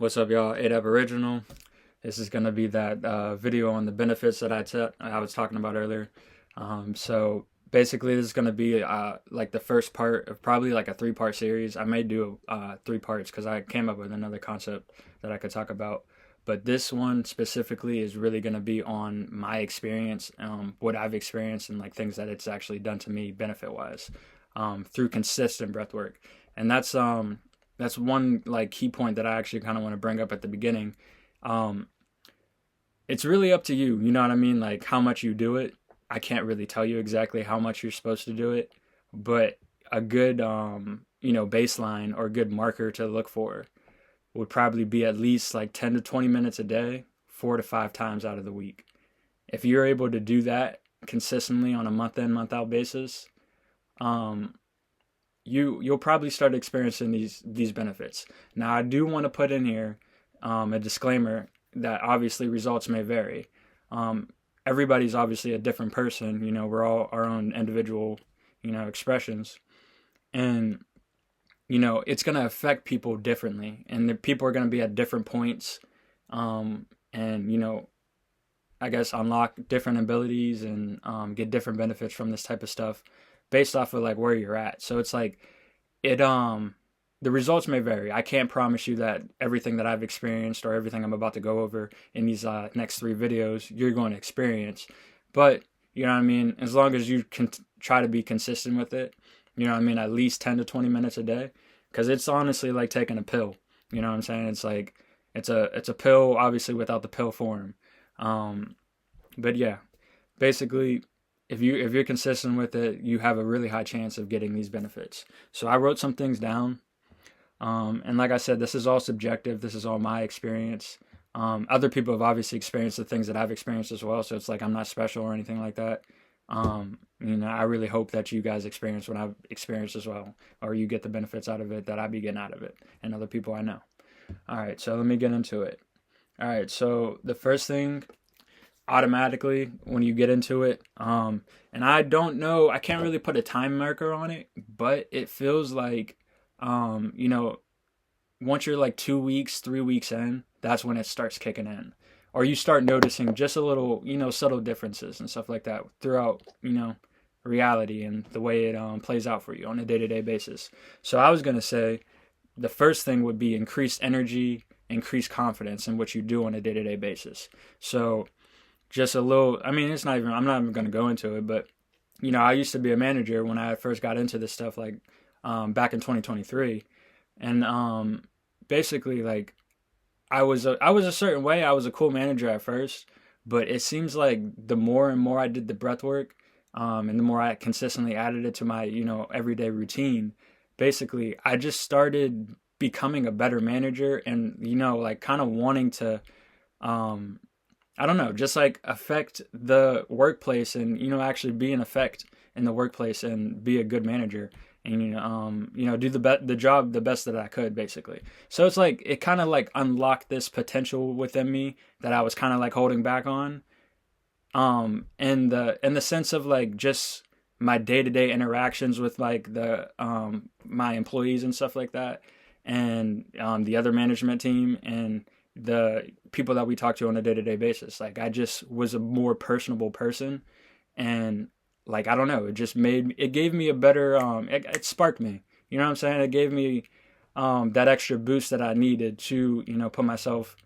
What's up, y'all? Adept Original. This is going to be that video on the benefits that I was talking about earlier. So basically, this is going to be like the first part of probably like a three-part series. I may do three parts because I came up with another concept that I could talk about. But this one specifically is really going to be on my experience, what I've experienced, and like things that it's actually done to me benefit-wise through consistent breath work. And that's one like key point that I actually kind of want to bring up at the beginning. Um, it's really up to you. You know what I mean? Like how much you do it. I can't really tell you exactly how much you're supposed to do it, but a good baseline or a good marker to look for would probably be at least like 10 to 20 minutes a day, 4 to 5 times out of the week. If you're able to do that consistently on a month in, month out basis, um, you'll probably start experiencing these benefits. Now, I do want to put in here a disclaimer that obviously results may vary. Everybody's obviously a different person. You know, we're all our own individual, expressions, and it's going to affect people differently, and the people are going to be at different points, and I guess unlock different abilities and get different benefits from this type of stuff based off of like where you're at. So it's like it the results may vary. I can't promise you that everything that I've experienced or everything I'm about to go over in these next three videos you're going to experience. But you know what I mean? As long as you can try to be consistent with it, you know what I mean? At least 10 to 20 minutes a day. Because it's honestly like taking a pill. You know what I'm saying? It's like, it's a pill, obviously without the pill form. But yeah, basically, if you're consistent with it, you have a really high chance of getting these benefits. So I wrote some things down. And like I said, this is all subjective. This is all my experience. Other people have obviously experienced the things that I've experienced as well. So it's like I'm not special or anything like that. I really hope that you guys experience what I've experienced as well, or you get the benefits out of it that I be getting out of it, and other people I know. All right, so let me get into it. All right, so the first thing, automatically when you get into it, and I don't know, I can't really put a time marker on it, but it feels like, once you're like 2 weeks, 3 weeks in, that's when it starts kicking in. Or you start noticing just a little, subtle differences and stuff like that throughout, reality and the way it plays out for you on a day-to-day basis. So I was going to say the first thing would be increased energy, increased confidence in what you do on a day-to-day basis. So just a little, I'm not even going to go into it, but, I used to be a manager when I first got into this stuff, like back in 2023. And basically, like, I was a certain way. I was a cool manager at first, but it seems like the more and more I did the breath work, and the more I consistently added it to my everyday routine, basically I just started becoming a better manager, and like kind of wanting to, I don't know, just like affect the workplace, and actually be an effect in the workplace and be a good manager, and do the job the best that I could, basically. So it's like it kind of like unlocked this potential within me that I was kind of like holding back on, in the sense of like just my day-to-day interactions with like the my employees and stuff like that, and the other management team and the people that we talk to on a day-to-day basis. Like I just was a more personable person, and like I don't know, it gave me a better it sparked me. You know what I'm saying? It gave me that extra boost that I needed to put myself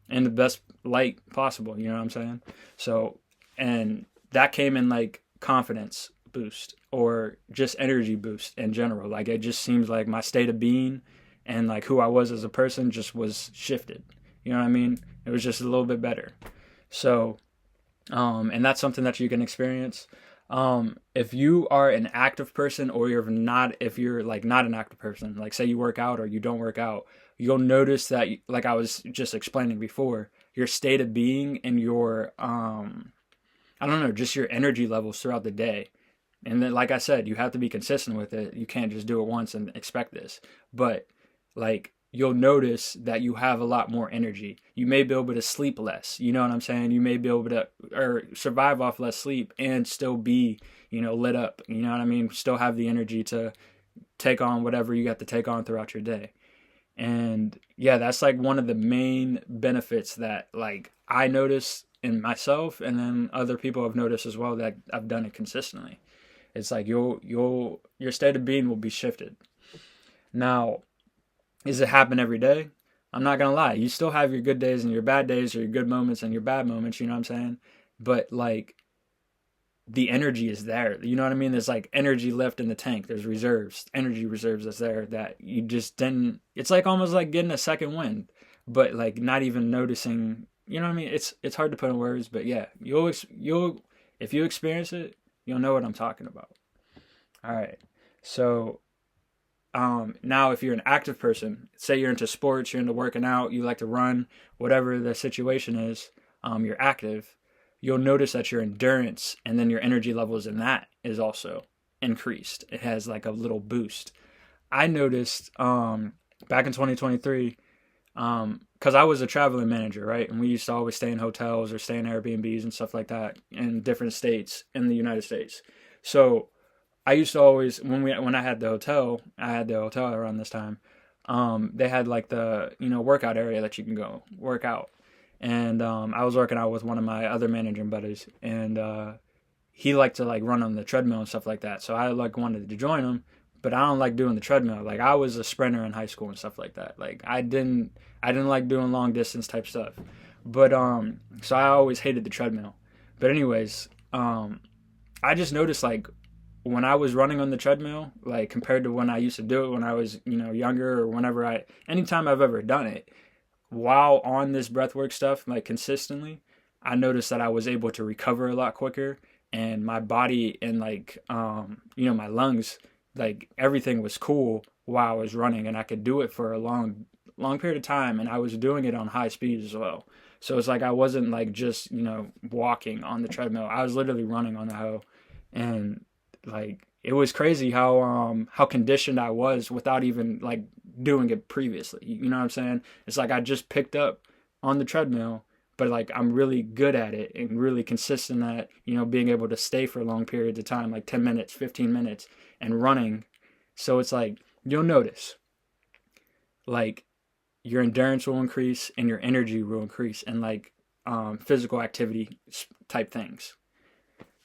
in the best light possible. You know what I'm saying? So, and that came in like confidence boost or just energy boost in general. Like it just seems like my state of being and like who I was as a person just was shifted. You know what I mean? It was just a little bit better. So, and that's something that you can experience. If you are an active person, or if you're like not an active person, like say you work out or you don't work out, you'll notice that, like I was just explaining before, your state of being and your, I don't know, just your energy levels throughout the day. And then, like I said, you have to be consistent with it. You can't just do it once and expect this. But like you'll notice that you have a lot more energy. You may be able to sleep less. You know what I'm saying? You may be able to or survive off less sleep and still be, lit up. You know what I mean? Still have the energy to take on whatever you got to take on throughout your day. And yeah, that's like one of the main benefits that like I notice in myself, and then other people have noticed as well that I've done it consistently. It's like your state of being will be shifted. Now, does it happen every day? I'm not gonna lie. You still have your good days and your bad days, or your good moments and your bad moments. You know what I'm saying? But like the energy is there. You know what I mean? There's like energy left in the tank. There's reserves, energy reserves that's there that you just didn't. It's like almost like getting a second wind, but like not even noticing. You know what I mean? It's hard to put in words, but yeah, you'll if you experience it, you'll know what I'm talking about. All right. So now if you're an active person, say you're into sports, you're into working out, you like to run, whatever the situation is, you're active, you'll notice that your endurance and then your energy levels in that is also increased. It has like a little boost. I noticed back in 2023, because I was a traveling manager, right? And we used to always stay in hotels or stay in Airbnbs and stuff like that in different states in the United States. So I used to always when I had the hotel around this time. They had like the workout area that you can go work out, and I was working out with one of my other managing buddies, and he liked to like run on the treadmill and stuff like that. So I like wanted to join him, but I don't like doing the treadmill. Like I was a sprinter in high school and stuff like that. Like I didn't like doing long distance type stuff, but so I always hated the treadmill. But anyways, I just noticed like when I was running on the treadmill, like compared to when I used to do it when I was, younger, or anytime I've ever done it, while on this breathwork stuff, like consistently, I noticed that I was able to recover a lot quicker, and my body and like, my lungs, like everything was cool while I was running, and I could do it for a long period of time, and I was doing it on high speed as well. So it's like I wasn't like just, walking on the treadmill. I was literally running on the hoe, and like it was crazy how conditioned I was without even like doing it previously. You know what I'm saying? It's like I just picked up on the treadmill, but like I'm really good at it and really consistent at being able to stay for long periods of time, like 10 minutes, 15 minutes, and running. So it's like you'll notice like your endurance will increase and your energy will increase, and like physical activity type things.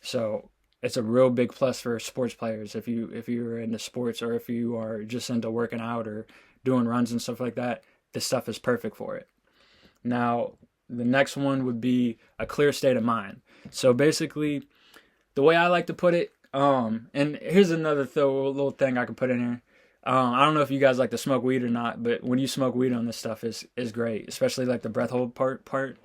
So it's a real big plus for sports players if you're into sports, or if you are just into working out or doing runs and stuff like that. This stuff is perfect for it. Now, the next one would be a clear state of mind. So basically, the way I like to put it, and here's another little thing I can put in here. I don't know if you guys like to smoke weed or not, but when you smoke weed on this stuff is great, especially like the breath hold part.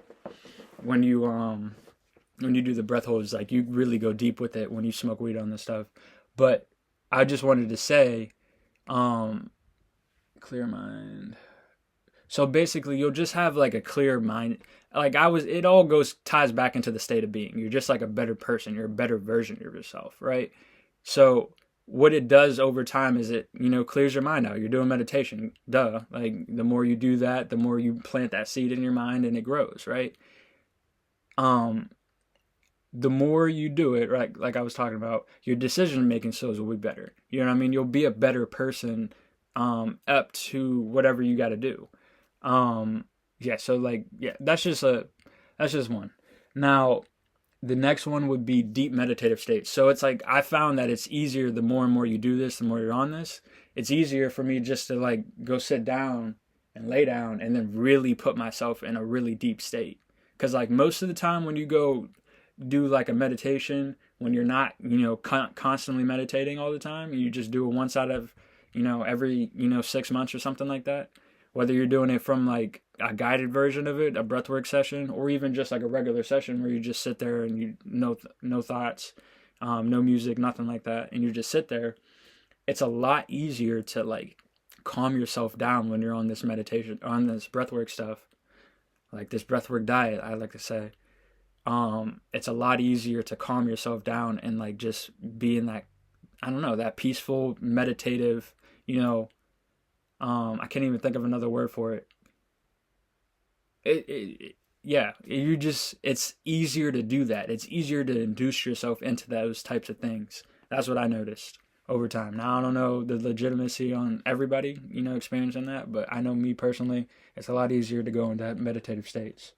When you do the breath holds, like you really go deep with it when you smoke weed on this stuff. But I just wanted to say, clear mind. So basically, you'll just have like a clear mind. Like it all ties back into the state of being. You're just like a better person. You're a better version of yourself, right? So what it does over time is it, clears your mind out. You're doing meditation, duh. Like the more you do that, the more you plant that seed in your mind and it grows, right? The more you do it, right, like I was talking about, your decision making skills will be better. You know what I mean? You'll be a better person up to whatever you got to do. Yeah, so like yeah, that's just one. Now, the next one would be deep meditative states. So it's like I found that it's easier the more and more you do this, the more you're on this. It's easier for me just to like go sit down and lay down and then really put myself in a really deep state. Because like most of the time when you go do like a meditation, when you're not constantly meditating all the time, you just do it once out of every 6 months or something like that, whether you're doing it from like a guided version of it, a breathwork session, or even just like a regular session where you just sit there and no thoughts, no music, nothing like that, and you just sit there. It's a lot easier to like calm yourself down when you're on this meditation, on this breathwork stuff, like this breathwork diet, I like to say. It's a lot easier to calm yourself down and like just be in that, I don't know, that peaceful, meditative, I can't even think of another word for it. Yeah, it's easier to do that. It's easier to induce yourself into those types of things. That's what I noticed. over time. Now, I don't know the legitimacy on everybody, experiencing that, but I know me personally, it's a lot easier to go into meditative states.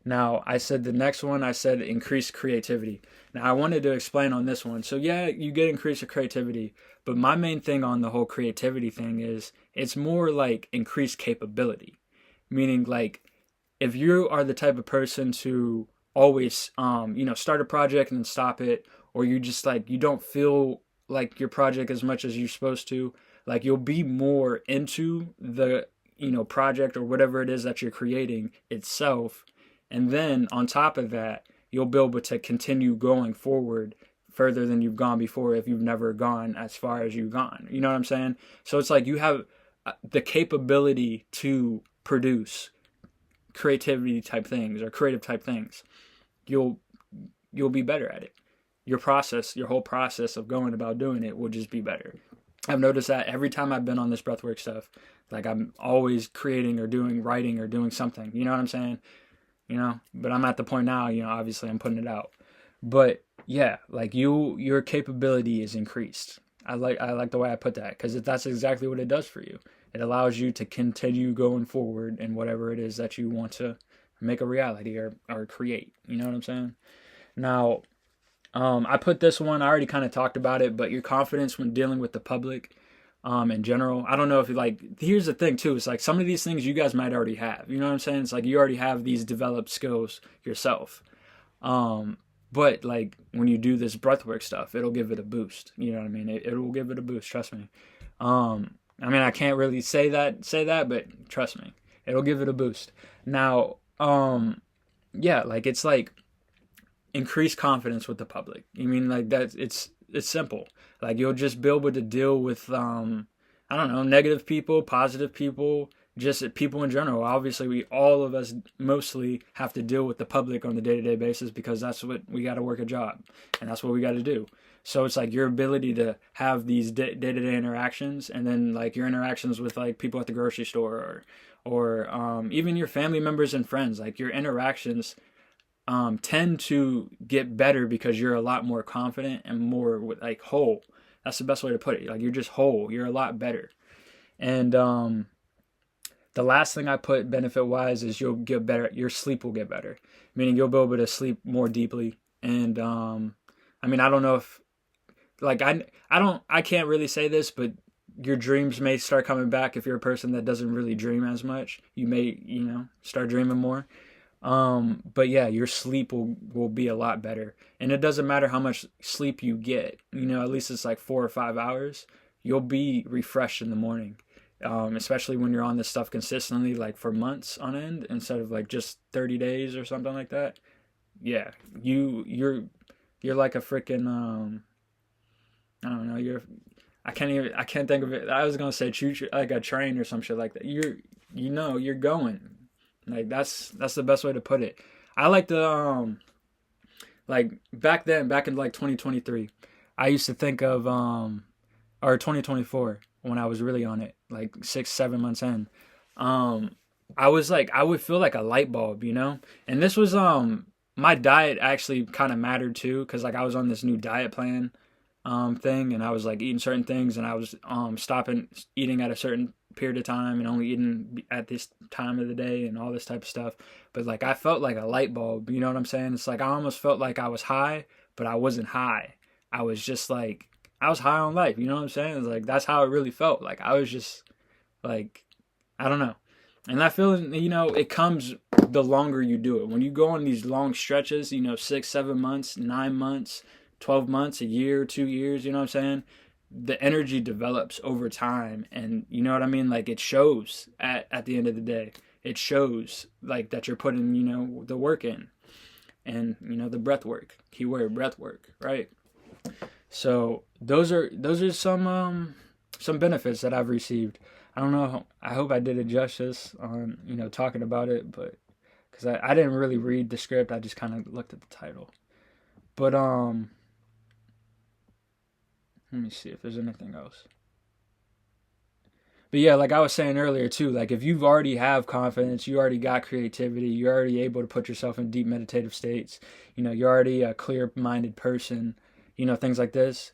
Now, I said the next one, I said increased creativity. Now, I wanted to explain on this one. So, yeah, you get increased creativity, but my main thing on the whole creativity thing is it's more like increased capability. Meaning, like, if you are the type of person to always, start a project and then stop it, or you just like, you don't feel like your project as much as you're supposed to, like, you'll be more into the, project or whatever it is that you're creating itself. And then on top of that, you'll be able to continue going forward further than you've gone before if you've never gone as far as you've gone. You know what I'm saying? So it's like you have the capability to produce creativity type things or creative type things. You'll be better at it. Your whole process of going about doing it will just be better. I've noticed that every time I've been on this breathwork stuff, like I'm always creating or doing writing or doing something. You know what I'm saying? But I'm at the point now, obviously I'm putting it out. But yeah, like your capability is increased. I like the way I put that, because that's exactly what it does for you. It allows you to continue going forward in whatever it is that you want to make a reality or create. You know what I'm saying? Now, I put this one, I already kind of talked about it, but your confidence when dealing with the public, in general. I don't know if here's the thing too, it's like some of these things you guys might already have. You know what I'm saying? It's like you already have these developed skills yourself. But like when you do this breathwork stuff, it'll give it a boost. You know what I mean? It will give it a boost, trust me. I can't really say that, but trust me, it'll give it a boost. Now, yeah, like it's like increased confidence with the public. You mean like that? It's simple. Like you'll just be able to deal with negative people, positive people, just people in general. Obviously, all of us mostly have to deal with the public on a day-to-day basis because that's what we got to work a job, and that's what we got to do. So it's like your ability to have these day-to-day interactions, and then like your interactions with like people at the grocery store or even your family members and friends. Like your interactions tend to get better because you're a lot more confident and more like whole. That's the best way to put it. Like you're just whole. You're a lot better. And the last thing I put benefit wise is you'll get better. Your sleep will get better, meaning you'll be able to sleep more deeply. And I don't know if like I can't really say this, but your dreams may start coming back if you're a person that doesn't really dream as much. You may start dreaming more. But yeah, your sleep will be a lot better. And it doesn't matter how much sleep you get, at least it's like 4 or 5 hours, you'll be refreshed in the morning. Especially when you're on this stuff consistently, like for months on end, instead of like just 30 days or something like that. Yeah, you're like a freaking, I don't know, I can't think of it. I was going to say like a train or some shit like that. You're going. Like that's the best way to put it. I like to like back in like 2023, I used to think of or 2024 when I was really on it, like 6-7 months in. I was like, I would feel like a light bulb, And this was my diet actually kind of mattered too, because like I was on this new diet plan thing, and I was like eating certain things, and I was stopping eating at a certain period of time and only eating at this time of the day and all this type of stuff. But like I felt like a light bulb, you know what I'm saying? It's like I almost felt like I was high, but I wasn't high. I was just like, I was high on life, you know what I'm saying? It's like that's how it really felt. Like I was just like, I don't know. And that feeling, it comes the longer you do it. When you go on these long stretches, 6-7 months, 9 months, 12 months, a year, 2 years, you know what I'm saying? The energy develops over time, and you know what I mean? Like it shows at the end of the day. It shows like that you're putting, the work in, and the breath work. Keyword breath work, right? So those are some benefits that I've received. I don't know. I hope I did it justice on talking about it, but because I didn't really read the script, I just kind of looked at the title. But let me see if there's anything else. But yeah, like I was saying earlier too, like if you've already have confidence, you already got creativity, you're already able to put yourself in deep meditative states, you're already a clear-minded person, things like this,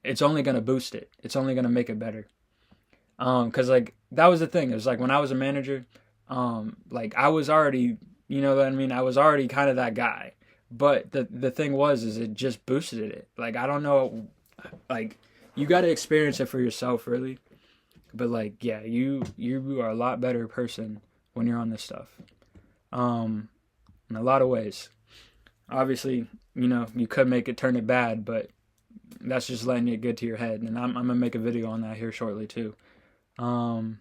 it's only gonna boost it. It's only gonna make it better. Cause like that was the thing. It was like when I was a manager, like I was already, you know what I mean. I was already kind of that guy. But the thing was, is it just boosted it. Like I don't know, like you got to experience it for yourself, really. But like, yeah, you are a lot better person when you're on this stuff. In a lot of ways. Obviously, you know, you could make it turn it bad, but that's just letting it get to your head. And I'm gonna make a video on that here shortly too. Um,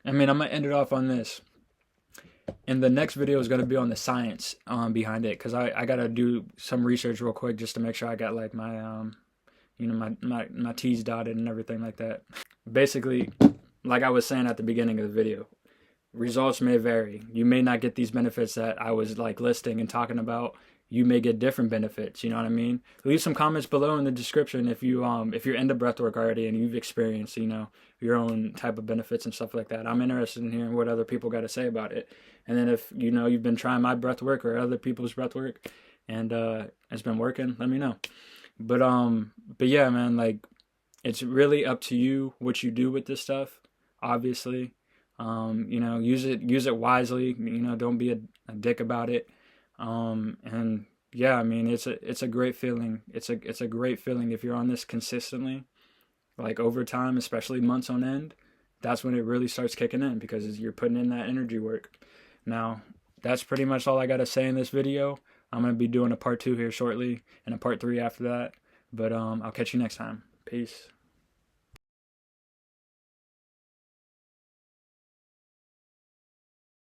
I mean, I'm gonna end it off on this. And the next video is gonna be on the science behind it, because I gotta do some research real quick just to make sure I got like my you know, my T's dotted and everything like that. Basically, like I was saying at the beginning of the video, results may vary. You may not get these benefits that I was like listing and talking about. You may get different benefits. You know what I mean? Leave some comments below in the description if you're into breathwork already and you've experienced, you know, your own type of benefits and stuff like that. I'm interested in hearing what other people got to say about it. And then if you know you've been trying my breathwork or other people's breathwork and it's been working, let me know. But yeah, man, like it's really up to you what you do with this stuff. Obviously, you know, use it wisely. You know, don't be a dick about it. And yeah, I mean, it's a great feeling. It's a great feeling if you're on this consistently, like over time, especially months on end. That's when it really starts kicking in because you're putting in that energy work. Now, that's pretty much all I got to say in this video. I'm going to be doing a part 2 here shortly and a part 3 after that. But I'll catch you next time. Peace.